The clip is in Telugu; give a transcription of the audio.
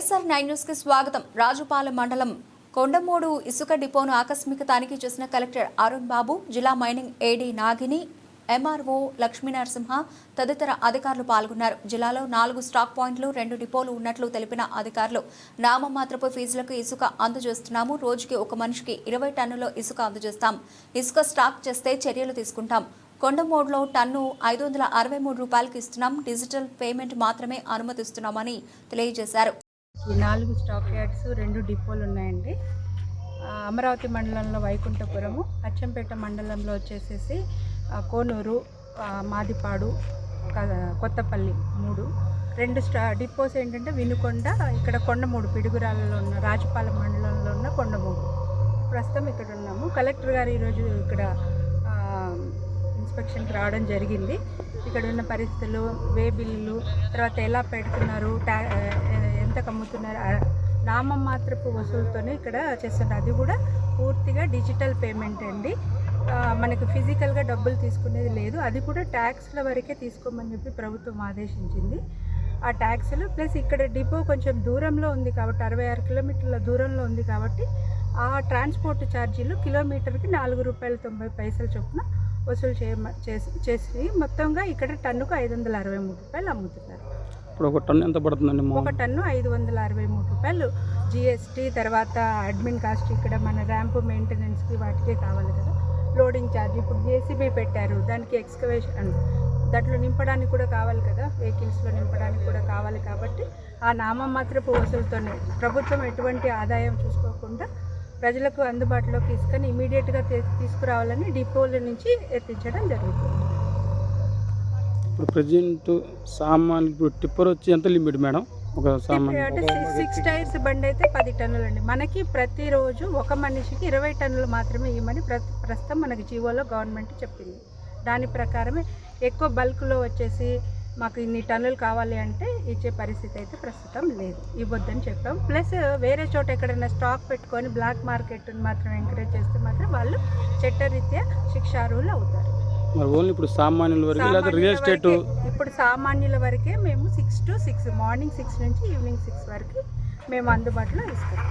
వైఎస్ఆర్ 9 న్యూస్ కి స్వాగతం. రాజుపాలెం మండలం కొండమూడు ఇసుక డిపోను ఆకస్మిక తనిఖీ చేసిన కలెక్టర్ అరుణ్ బాబు, జిల్లా మైనింగ్ ఏడీ నాగిని, ఎంఆర్ఓ లక్ష్మీనరసింహ తదితర అధికారులు పాల్గొన్నారు. జిల్లాలో 4 స్టాక్ పాయింట్లు, 2 డిపోలు ఉన్నట్లు తెలిపిన అధికారులు నామమాత్రపు ఫీజులకు ఇసుక అందజేస్తున్నాము. రోజుకి ఒక మనిషికి 20 టన్నుల ఇసుక అందజేస్తాం. ఇసుక స్టాక్ చేస్తే చర్యలు తీసుకుంటాం. కొండమూడులో టన్ను 563 రూపాయలకు ఇస్తున్నాం. డిజిటల్ పేమెంట్ మాత్రమే అనుమతిస్తున్నామని తెలియజేశారు. ఈ 4 స్టాక్ యార్డ్స్, 2 డిపోలు ఉన్నాయండి. అమరావతి మండలంలో వైకుంఠపురము, అచ్చంపేట మండలంలో వచ్చేసేసి కోనూరు, మాదిపాడు, కొత్తపల్లి 2 డిపోస్ ఏంటంటే వినుకొండ, ఇక్కడ కొండమూడు పిడుగురాలలో ఉన్న రాజుపాలెం మండలంలో ఉన్న కొండమూడు. ప్రస్తుతం ఇక్కడ ఉన్నాము. కలెక్టర్ గారు ఈరోజు ఇక్కడ ఇన్స్పెక్షన్కి రావడం జరిగింది. ఇక్కడ ఉన్న పరిస్థితులు, వే బిల్లులు, తర్వాత ఎలా పెడుతున్నారు, ఎంత కమ్ముతున్నారు, నామమాత్రపు వసూలుతోనే ఇక్కడ చేస్తున్నారు. అది కూడా పూర్తిగా డిజిటల్ పేమెంట్ అండి. మనకు ఫిజికల్గా డబ్బులు తీసుకునేది లేదు. అది కూడా ట్యాక్స్ల వరకే తీసుకోమని చెప్పి ప్రభుత్వం ఆదేశించింది. ఆ ట్యాక్స్లు ప్లస్ ఇక్కడ డిపో కొంచెం దూరంలో ఉంది కాబట్టి, 66 కిలోమీటర్ల దూరంలో ఉంది కాబట్టి ఆ ట్రాన్స్పోర్ట్ ఛార్జీలు కిలోమీటర్కి ₹4.90 చొప్పున వసూలు చేసి మొత్తంగా ఇక్కడ టన్నుకు ₹563 అమ్ముతున్నారు. ఇప్పుడు ఒక టన్ను ఎంత పడుతుందండి? ఒక టన్ను ₹563 జిఎస్టీ, తర్వాత అడ్మిన్ కాస్ట్, ఇక్కడ మన ర్యాంపు మెయింటెనెన్స్కి వాటికే కావాలి కదా, లోడింగ్ ఛార్జ్, ఇప్పుడు జేసీబీ పెట్టారు, దానికి ఎక్స్కవేషన్ దాంట్లో నింపడానికి కూడా కావాలి కదా, వెహికల్స్లో నింపడానికి కూడా కావాలి. కాబట్టి ఆ నామమాత్రపు వసూలుతోనే ప్రభుత్వం ఎటువంటి ఆదాయం చూసుకోకుండా ప్రజలకు అందుబాటులోకి ఇసుకని ఇమీడియట్గా తీసుకురావాలని డిపోల నుంచి ఎత్తించడం జరుగుతుంది. ఇప్పుడు ప్రజెంట్ సామాన్ ఇప్పుడు టిప్పర్ వచ్చి ఎంత లిమిట్ మేడం? ఒక సామాన్ అంటే 6 టైర్స్ బండి అయితే 10 టన్నులు అండి. మనకి ప్రతిరోజు ఒక మనిషికి 20 టన్నులు మాత్రమే ఇవ్వమని ప్రస్తుతం మనకి జీవోలో గవర్నమెంట్ చెప్పింది. దాని ప్రకారమే ఎక్కువ బల్క్లో వచ్చేసి మాకు ఇన్ని టన్నులు కావాలి అంటే ఇచ్చే పరిస్థితి అయితే ప్రస్తుతం లేదు, ఇవ్వద్దని చెప్పాం. ప్లస్ వేరే చోట ఎక్కడైనా స్టాక్ పెట్టుకొని బ్లాక్ మార్కెట్ని మాత్రం ఎంకరేజ్ చేస్తే మాత్రం వాళ్ళు చట్టరీత్యా శిక్షార్హులు అవుతారు. మరి ఓన్లీ ఇప్పుడు సామాన్యుల వరకు లేదా రియల్ ఎస్టేట్? ఇప్పుడు సామాన్యుల వరకే మేము 6 to 6 మార్నింగ్ 6 నుంచి ఈవినింగ్ 6 వరకు మేము అందుబాటులో ఇస్తాం.